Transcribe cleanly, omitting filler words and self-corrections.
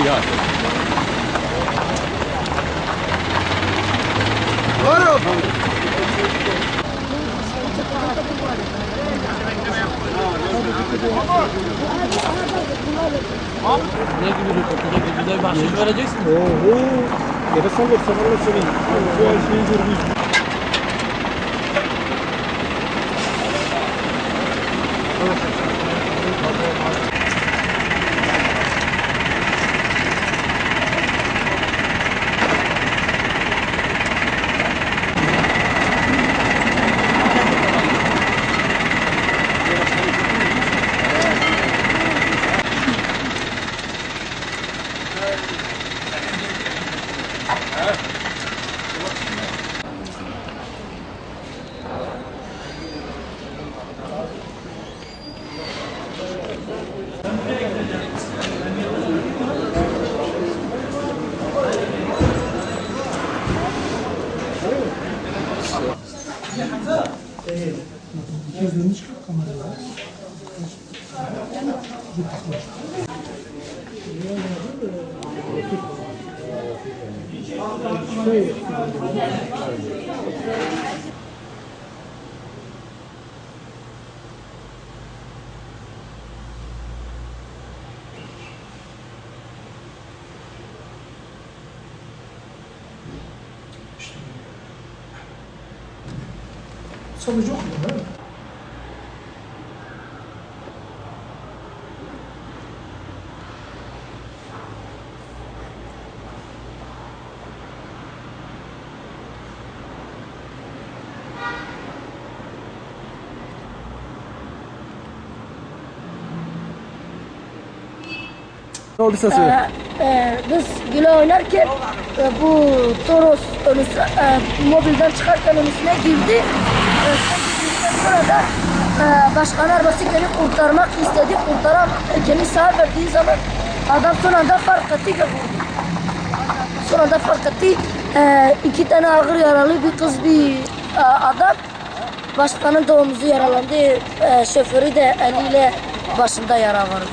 Ya. Ne gibi röportaja bize bahşiş vereceksin? Oho. Yarasal da sabırla senin. Bu her şeyi görmüş. Gözlerini çıkar kameraya. Sonucu yok mu? Değil mi? Ne olduysa söyle. Biz güle oynarken bu Toros önüsü, mobilden çıkarken önüsüne girdi. Sonra da başkan arabası gelip kurtarmak istedi. Kurtaran kendi sağa verdiği zaman adam son anda fark etti ve vurdu. Son anda fark etti. 2 tane ağır yaralı bir kız bir adam. Başkanın da omuzu yaralandı. Şoförü de eliyle başında yara var.